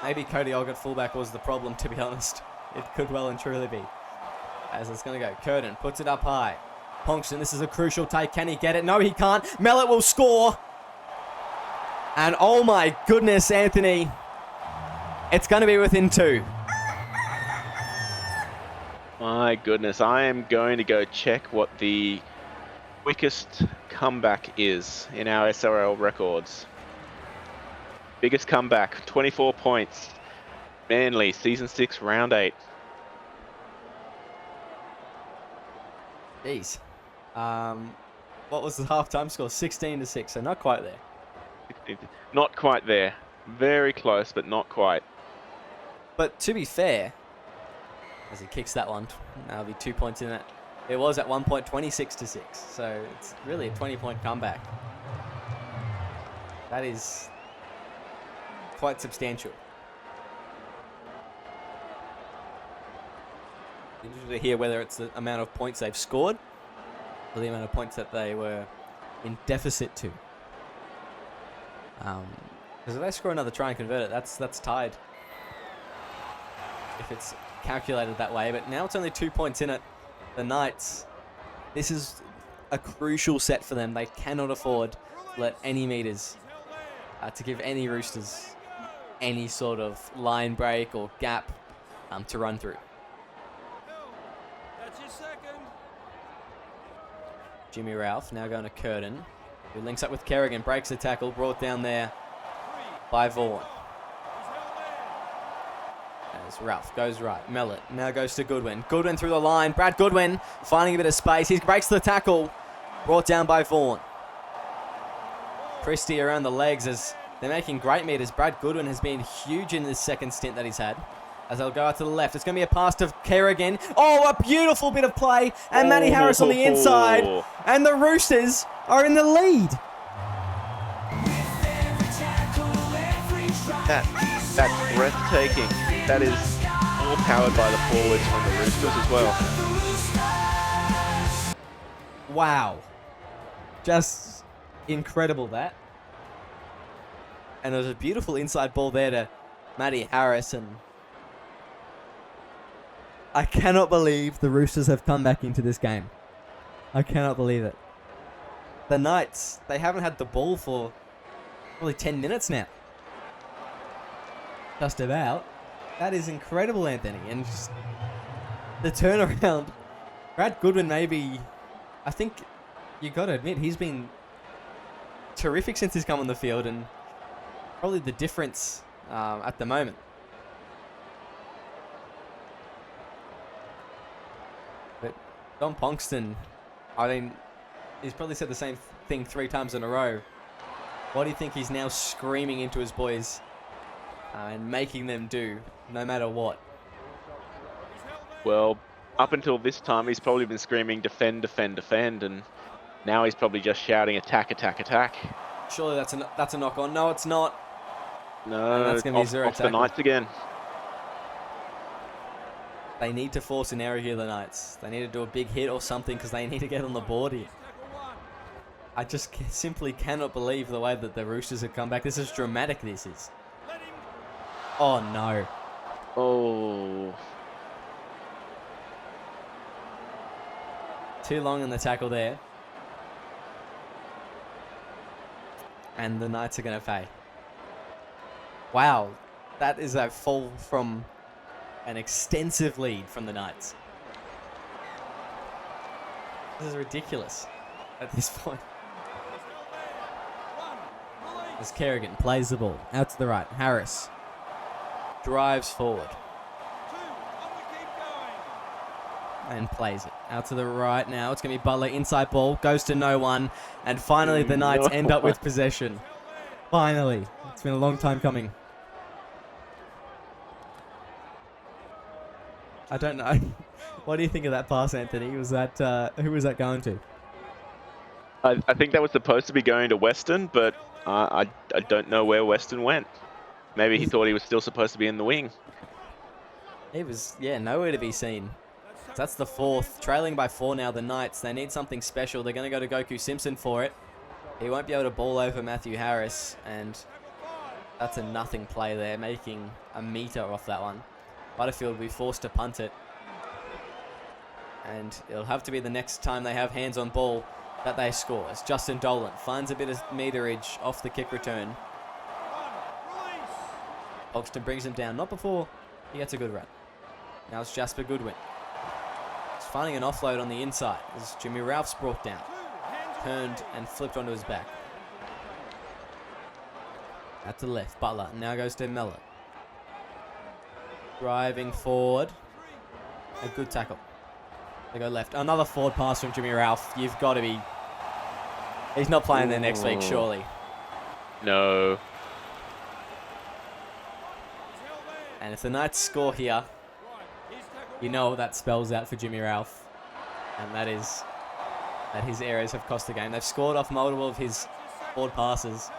Maybe Cody Ogg at fullback was the problem, to be honest. It could well and truly be. As it's going to go. Curtin puts it up high. Ponkston, this is a crucial take. Can he get it? No, he can't. Mellett will score. And oh my goodness, Anthony. It's going to be within 2. My goodness, I am going to go check what the quickest comeback is in our SRL records. Biggest comeback, 24 points. Manly, Season 6, Round 8. Jeez. What was the halftime score? 16-6, so not quite there. Not quite there. Very close, but not quite. But to be fair, as he kicks that one, that'll be 2 points in it. It was at 1 point 26-6, so it's really a 20-point comeback. That is quite substantial. Interesting to hear whether it's the amount of points they've scored or the amount of points that they were in deficit to. Because if they score another try and convert it, that's tied. If it's calculated that way, but now it's only 2 points in it. The Knights, this is a crucial set for them. They cannot afford to let any meters, to give any Roosters any sort of line break or gap to run through. Jimmy Ralph now going to Curtin, who links up with Kerrigan, breaks the tackle, brought down there by Vaughan. As Ralph goes right, Mellett now goes to Goodwin. Goodwin through the line, Brad Goodwin finding a bit of space. He breaks the tackle, brought down by Vaughan. Christie around the legs as They're making great meters. Brad Goodwin has been huge in this second stint that he's had. As they'll go out to the left. It's going to be a pass to Kerrigan. Oh, a beautiful bit of play. And Matty Harris on the inside. And the Roosters are in the lead. That's breathtaking. That is all powered by the forwards from the Roosters as well. Wow. Just incredible, that. And there's a beautiful inside ball there to Matty Harris. And I cannot believe the Roosters have come back into this game. I cannot believe it. The Knights, they haven't had the ball for probably 10 minutes now. Just about. That is incredible, Anthony. And just the turnaround. Brad Goodwin maybe, I think you got to admit, he's been terrific since he's come on the field and probably the difference at the moment. But Don Ponkston, I mean, he's probably said the same thing 3 times in a row. What do you think he's now screaming into his boys and making them do, no matter what? Well, up until this time, he's probably been screaming, defend, defend, defend, and now he's probably just shouting, attack, attack, attack. Surely that's a knock on. No, it's not. No, and that's going to be zero off the Knights again. They need to force an error here, the Knights. They need to do a big hit or something because they need to get on the board here. I just simply cannot believe the way that the Roosters have come back. This is dramatic, this is. Oh, no. Oh. Too long in the tackle there. And the Knights are going to pay. Wow. That is a fall from an extensive lead from the Knights. This is ridiculous at this point. As Kerrigan plays the ball out to the right. Harris drives forward and plays it out to the right. Now it's going to be Butler, inside ball, goes to no one, and finally the Knights end up with possession. Finally. It's been a long time coming. I don't know. What do you think of that pass, Anthony? Was that who was that going to? I think that was supposed to be going to Weston, but I don't know where Weston went. Maybe he thought he was still supposed to be in the wing. He was, yeah, nowhere to be seen. So that's the 4th. Trailing by 4 now, the Knights. They need something special. They're going to go to Goku Simpson for it. He won't be able to ball over Matthew Harris, and that's a nothing play there, making a metre off that one. Butterfield will be forced to punt it. And it'll have to be the next time they have hands on ball that they score. As Justin Dolan finds a bit of meterage off the kick return. Oxton brings him down, not before he gets a good run. Now it's Jasper Goodwin. He's finding an offload on the inside as Jimmy Ralph's brought down. Turned and flipped onto his back. At the left, Butler now goes to Mellor. Driving forward. A good tackle. They go left. Another forward pass from Jimmy Ralph. You've got to be... He's not playing there next week, surely. No. And if the Knights score here, you know what that spells out for Jimmy Ralph. And that is that his errors have cost the game. They've scored off multiple of his forward passes.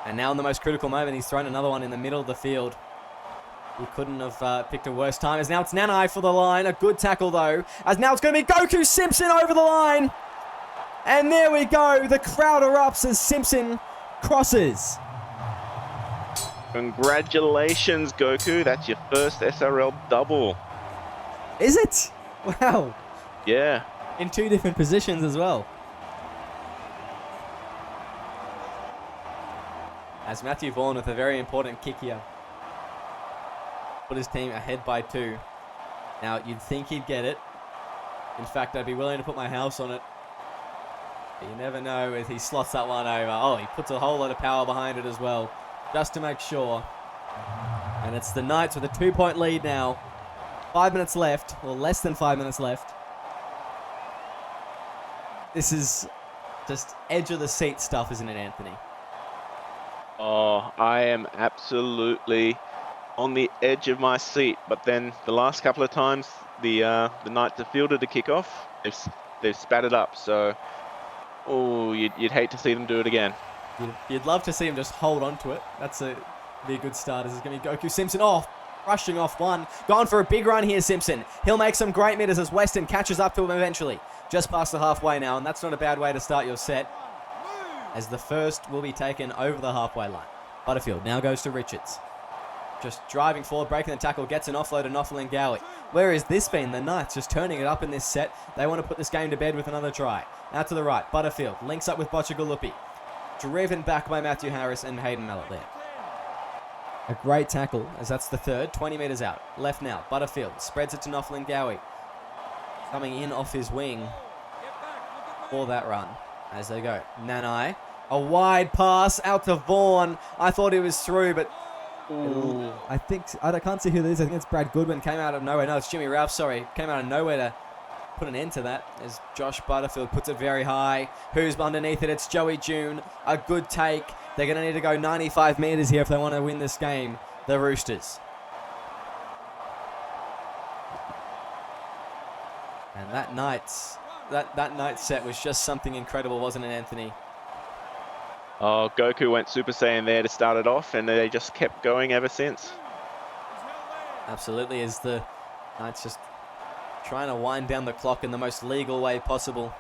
And now in the most critical moment, he's thrown another one in the middle of the field. He couldn't have picked a worse time. As now it's Nanai for the line. A good tackle, though. As now it's going to be Goku Simpson over the line. And there we go. The crowd erupts as Simpson crosses. Congratulations, Goku. That's your first SRL double. Is it? Wow. Yeah. In 2 different positions as well. As Matthew Vaughan with a very important kick here. Put his team ahead by 2. Now, you'd think he'd get it. In fact, I'd be willing to put my house on it. But you never know if he slots that one over. Oh, he puts a whole lot of power behind it as well. Just to make sure. And it's the Knights with a 2-point lead now. 5 minutes left, or less than 5 minutes left. This is just edge of the seat stuff, isn't it, Anthony? Oh, I am absolutely on the edge of my seat. But then the last couple of times the Knights have fielded a kickoff, they've spat it up. So, oh, you'd hate to see them do it again. You'd love to see him just hold on to it. Be a good start. This is going to be Goku Simpson off. Rushing off one. Going for a big run here, Simpson. He'll make some great meters as Weston catches up to him eventually. Just past the halfway now, and that's not a bad way to start your set, as the first will be taken over the halfway line. Butterfield now goes to Richards. Just driving forward, breaking the tackle, gets an offload to Nofalingawi. Where has this been? The Knights just turning it up in this set. They want to put this game to bed with another try. Out to the right, Butterfield links up with Bocciagalupi. Driven back by Matthew Harris and Hayden Mallet there. A great tackle, as that's the third, 20 metres out. Left now, Butterfield spreads it to Nofalingawi. Coming in off his wing for that run as they go. Nanai, a wide pass out to Vaughan. I thought he was through, but ooh. I can't see who this is. I think it's Brad Goodwin. Came out of nowhere. No, it's Jimmy Ralph, sorry. Came out of nowhere to put an end to that as Josh Butterfield puts it very high. Who's underneath it? It's Joey June. A good take. They're going to need to go 95 metres here if they want to win this game. The Roosters. And that night's set was just something incredible, wasn't it, Anthony? Oh, Goku went Super Saiyan there to start it off, and they just kept going ever since. Absolutely, as the Knights just trying to wind down the clock in the most legal way possible.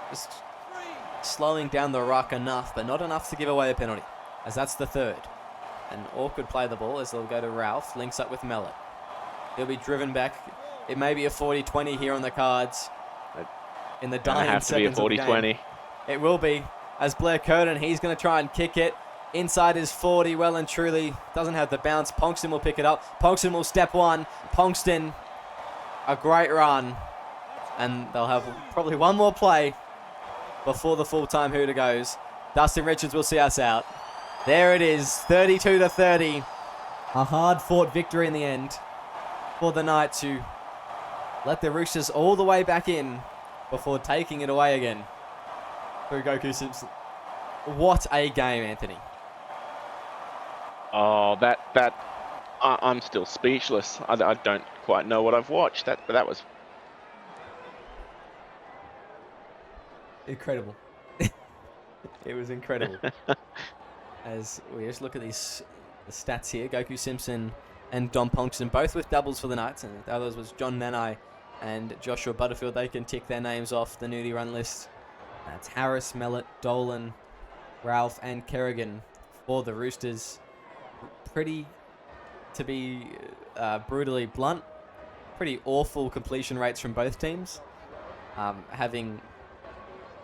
Just slowing down the ruck enough, but not enough to give away a penalty, as that's the third. And Orr could play the ball as they'll go to Ralph, links up with Mellor. He'll be driven back. It may be a 40-20 here on the cards. In the dying seconds of the game. It It will be, as Blair Curtin, he's going to try and kick it. Inside his 40, well and truly. Doesn't have the bounce. Ponkston will pick it up. Ponkston will step one. Ponkston, a great run. And they'll have probably one more play before the full-time hooter goes. Dustin Richards will see us out. There it is, 32-30. A hard-fought victory in the end for the Knights, who let the Roosters all the way back in before taking it away again through Goku Simpson. What a game, Anthony. Oh, I'm still speechless. I don't quite know what I've watched. That was incredible. It was incredible. As we just look at the stats here, Goku Simpson and Dom Ponkston, both with doubles for the Knights, and the others was John Nanai and Joshua Butterfield. They can tick their names off the nudie run list. That's Harris, Mellett, Dolan, Ralph, and Kerrigan for the Roosters. To be brutally blunt, pretty awful completion rates from both teams. Having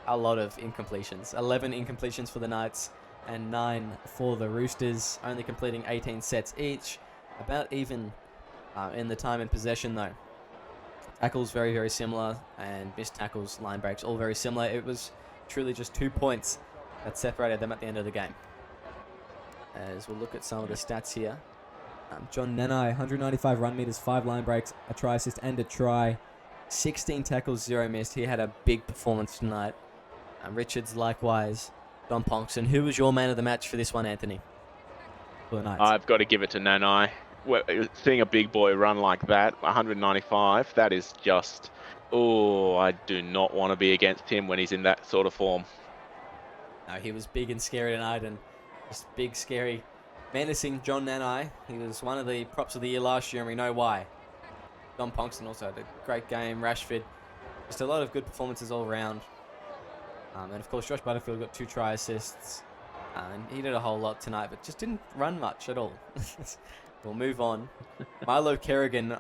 a lot of incompletions. 11 incompletions for the Knights and 9 for the Roosters, only completing 18 sets each. About even in the time in possession, though. Tackles very, very similar, and missed tackles, line breaks, all very similar. It was truly just 2 points that separated them at the end of the game. As we'll look at some of the stats here. John Nanai, 195 run meters, 5 line breaks, a try assist and a try. 16 tackles, 0 missed. He had a big performance tonight. Richards likewise. Don Ponkston. Who was your man of the match for this one, Anthony? For the Knights. I've got to give it to Nanai. Seeing a big boy run like that, 195, that is just... Oh, I do not want to be against him when he's in that sort of form. No, he was big and scary tonight, and just big, scary, menacing John Nanai. He was one of the props of the year last year, and we know why. Don Ponkston also had a great game. Rashford, just a lot of good performances all around. And of course, Josh Butterfield got 2 try assists. And he did a whole lot tonight, but just didn't run much at all. We'll move on. Milo Kerrigan,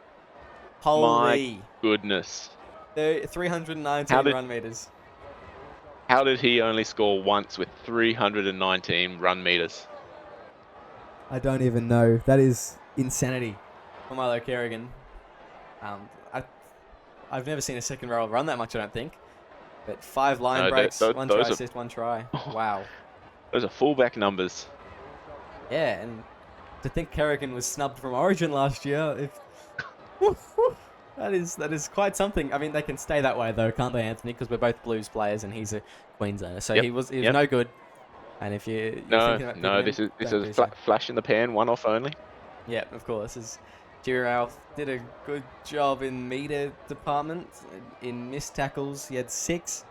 holy... My goodness. 319 run meters. How did he only score once with 319 run meters? I don't even know. That is insanity for Milo Kerrigan. I've never seen a second rower run that much, I don't think. But 5 line breaks, 1 try assist, 1 try. Wow. Those are fullback numbers. Yeah, and to think Kerrigan was snubbed from Origin last year, that is quite something. I mean, they can stay that way though, can't they, Anthony? Because we're both Blues players and he's a Queenslander, so he was no good. And if you're No, thinking about no, picking him, this don't is do a so. flash in the pan, one off only. Yeah, of course. As Jimmy Ralph did a good job in meter department. In missed tackles, he had 6.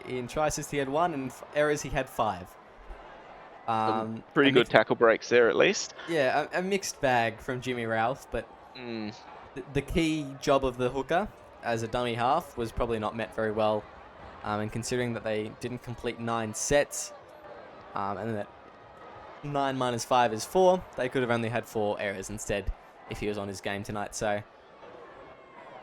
In try assist, he had 1, and errors, he had 5. Some pretty good tackle breaks there, at least. Yeah, a mixed bag from Jimmy Ralph, but the key job of the hooker as a dummy half was probably not met very well. And considering that they didn't complete 9 sets, and that 9 minus 5 is 4, they could have only had 4 errors instead if he was on his game tonight. So,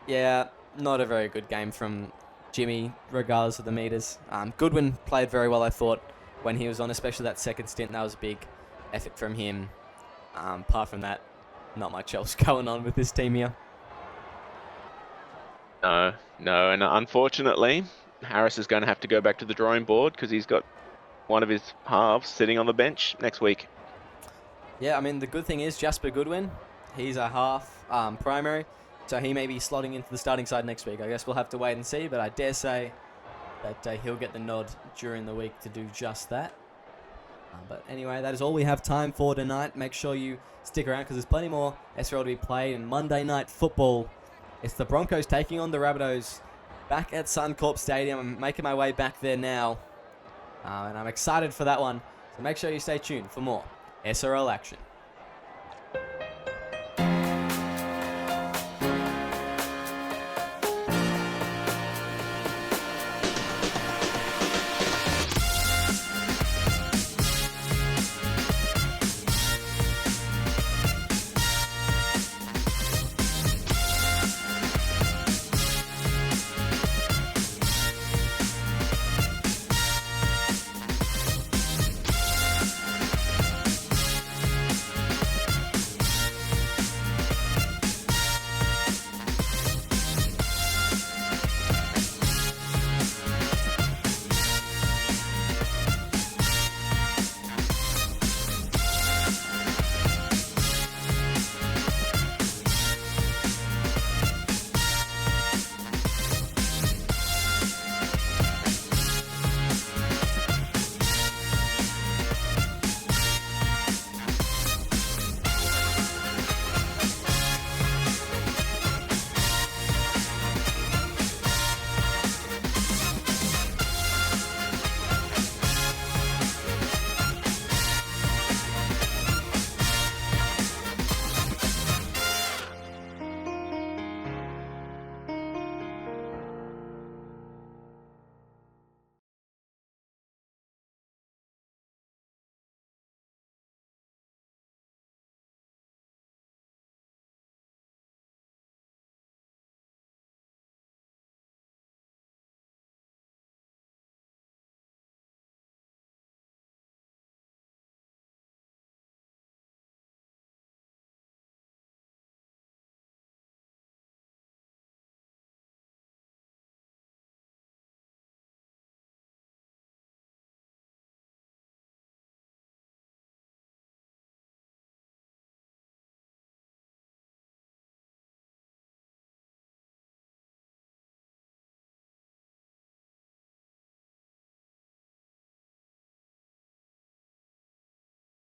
yeah, not a very good game from Jimmy, regardless of the meters. Goodwin played very well, I thought, when he was on, especially that second stint. That was a big effort from him. Apart from that, not much else going on with this team here. No, and unfortunately, Harris is going to have to go back to the drawing board because he's got one of his halves sitting on the bench next week. Yeah, I mean, the good thing is Jasper Goodwin, he's a half primary, so he may be slotting into the starting side next week. I guess we'll have to wait and see, but I dare say that he'll get the nod during the week to do just that. But anyway, that is all we have time for tonight. Make sure you stick around because there's plenty more SRL to be played in Monday Night Football. It's the Broncos taking on the Rabbitohs back at Suncorp Stadium. I'm making my way back there now, and I'm excited for that one. So make sure you stay tuned for more SRL action.